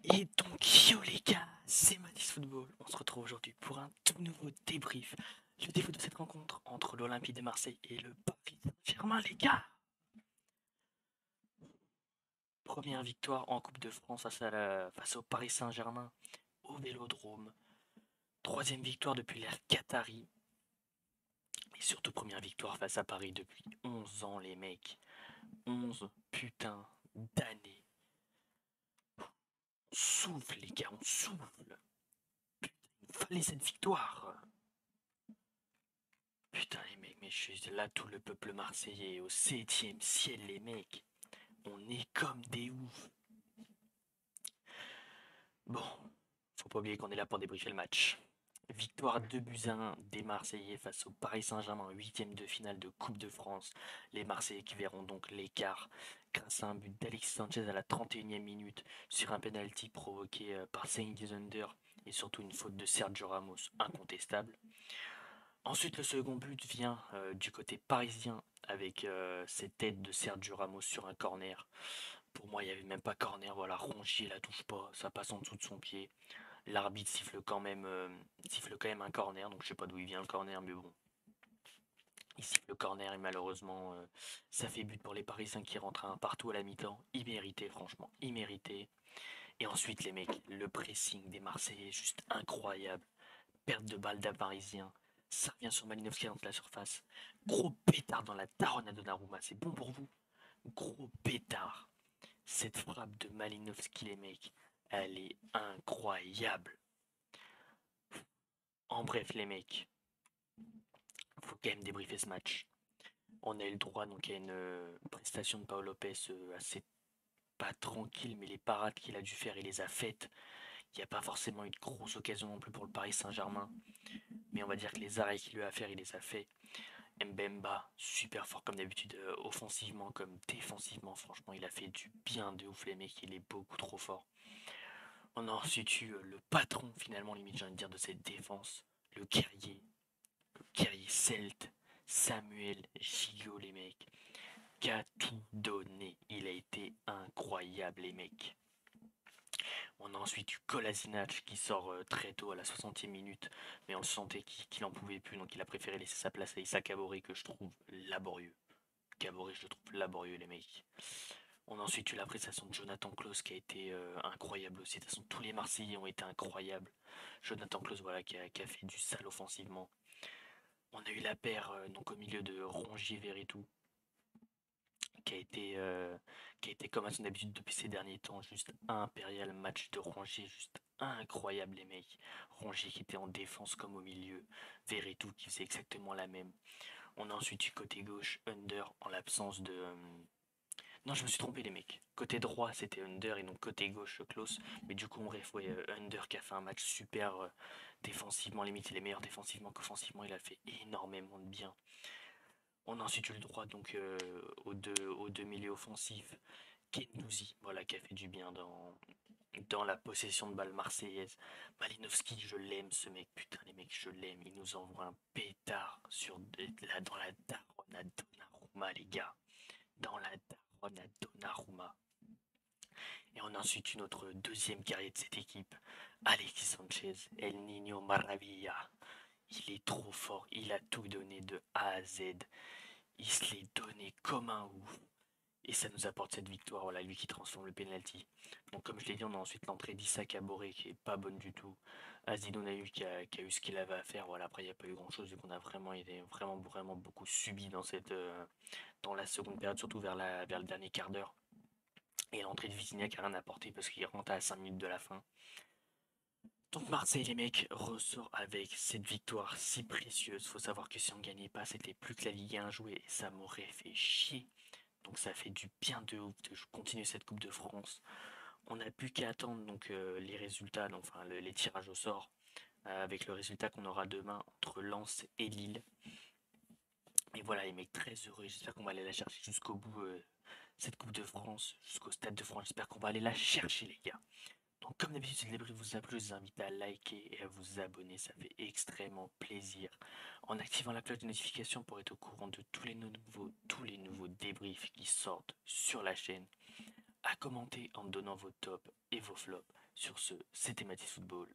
Et donc, yo les gars, c'est Matis Football. On se retrouve aujourd'hui pour un tout nouveau débrief. Le débrief de cette rencontre entre l'Olympique de Marseille et le Paris Saint-Germain, les gars. Première victoire en Coupe de France face au Paris Saint-Germain au Vélodrome. Troisième victoire depuis l'ère Qatari. Et surtout première victoire face à Paris depuis 11 ans, les mecs. 11 putains d'années. On souffle, les gars, on souffle. Il fallait cette victoire. Putain les mecs, mais je suis là tout le peuple marseillais au septième ciel les mecs. On est comme des oufs. Bon, faut pas oublier qu'on est là pour débriefer le match. Victoire 2 buts à 1 des Marseillais face au Paris Saint-Germain en huitième de finale de Coupe de France. Les Marseillais qui verront donc l'écart grâce à un but d'Alexis Sanchez à la 31e minute sur un penalty provoqué par Cengiz Under et surtout une faute de Sergio Ramos incontestable. Ensuite, le second but vient du côté parisien avec cette tête de Sergio Ramos sur un corner. Pour moi, il n'y avait même pas corner. Voilà, Rongier la touche pas, ça passe en dessous de son pied. L'arbitre siffle quand même un corner, donc je sais pas d'où il vient le corner, mais bon, il siffle le corner et malheureusement, ça fait but pour les Parisiens qui rentrent à un partout à la mi-temps. Immérité, franchement, immérité. Et ensuite, les mecs, le pressing des Marseillais est juste incroyable. Perte de balle d'un Parisien. Ça revient sur Malinowski dans la surface. Gros pétard dans la daronne à Donnarumma. C'est bon pour vous? Gros pétard. Cette frappe de Malinowski, les mecs, elle est incroyable. En bref, les mecs, faut quand même débriefer ce match. On a eu le droit donc à une prestation de Paolo Lopez assez pas tranquille, mais les parades qu'il a dû faire, il les a faites. Il n'y a pas forcément eu de grosse occasion non plus pour le Paris Saint-Germain, mais on va dire que les arrêts qu'il lui a à faire, il les a fait. Mbemba, super fort comme d'habitude, offensivement comme défensivement. Franchement, il a fait du bien de ouf, les mecs. Il est beaucoup trop fort. On a ensuite eu le patron, finalement, limite, j'ai envie de dire, de cette défense. Le guerrier celte, Samuel Gigot, les mecs. Qui a tout donné. Il a été incroyable, les mecs. On a ensuite eu Kolasinac qui sort très tôt à la 60e minute, mais on le sentait qu'il en pouvait plus, donc il a préféré laisser sa place à Issa Kabori que je trouve laborieux. Caboret, je le trouve laborieux, les mecs. On a ensuite eu la prestation de Jonathan Klaus qui a été incroyable aussi. De toute façon, tous les Marseillais ont été incroyables. Jonathan Klaus, voilà, qui a fait du sale offensivement. On a eu la paire donc au milieu de Rongier-Verretou qui a été comme à son habitude depuis ces derniers temps, juste impérial match de Rongier, juste incroyable les mecs. Rongier qui était en défense comme au milieu, Verretou qui faisait exactement la même. On a ensuite eu côté gauche Under en l'absence de non, je me suis trompé, les mecs. Côté droit, c'était Under et donc côté gauche, Klaus. Mais du coup, on ref, ouais, Under qui a fait un match super défensivement, limite, il est meilleur défensivement qu'offensivement. Il a fait énormément de bien. On a ensuite eu le droit donc aux deux milieux offensifs. Guendouzi, voilà, qui a fait du bien dans la possession de balle marseillaise. Malinowski, je l'aime, ce mec. Putain, les mecs, je l'aime. Il nous envoie un pétard dans la daronne à Donnarumma, les gars. Dans la daronne à Donnarumma. Et on a ensuite une autre deuxième guerrier de cette équipe, Alexis Sanchez, El Niño Maravilla. Il est trop fort, il a tout donné de A à Z. Il se l'est donné comme un ouf. Et ça nous apporte cette victoire, voilà, lui qui transforme le penalty. Donc comme je l'ai dit, on a ensuite l'entrée d'Issa Kabore qui est pas bonne du tout. Azid Onaï qui a eu ce qu'il avait à faire. Voilà, après il n'y a pas eu grand chose vu qu'on a vraiment été vraiment beaucoup subi dans la seconde période, surtout vers le dernier quart d'heure. Et l'entrée de Visignac a rien apporté parce qu'il rentre à 5 minutes de la fin. Donc Marseille, les mecs, ressort avec cette victoire si précieuse. Faut savoir que si on gagnait pas, c'était plus que la Ligue 1 à jouer et ça m'aurait fait chier. Donc ça fait du bien de ouf de continuer cette Coupe de France. On n'a plus qu'à attendre donc les résultats, donc, enfin les tirages au sort, avec le résultat qu'on aura demain entre Lens et Lille. Et voilà les mecs, très heureux. J'espère qu'on va aller la chercher jusqu'au bout, cette Coupe de France, jusqu'au Stade de France. J'espère qu'on va aller la chercher les gars. Donc comme d'habitude, si le débrief vous a plu, je vous invite à liker et à vous abonner, ça fait extrêmement plaisir. En activant la cloche de notification pour être au courant de tous les nouveaux débriefs qui sortent sur la chaîne. À commenter en donnant vos tops et vos flops Sur ce, c'était Mathis Football.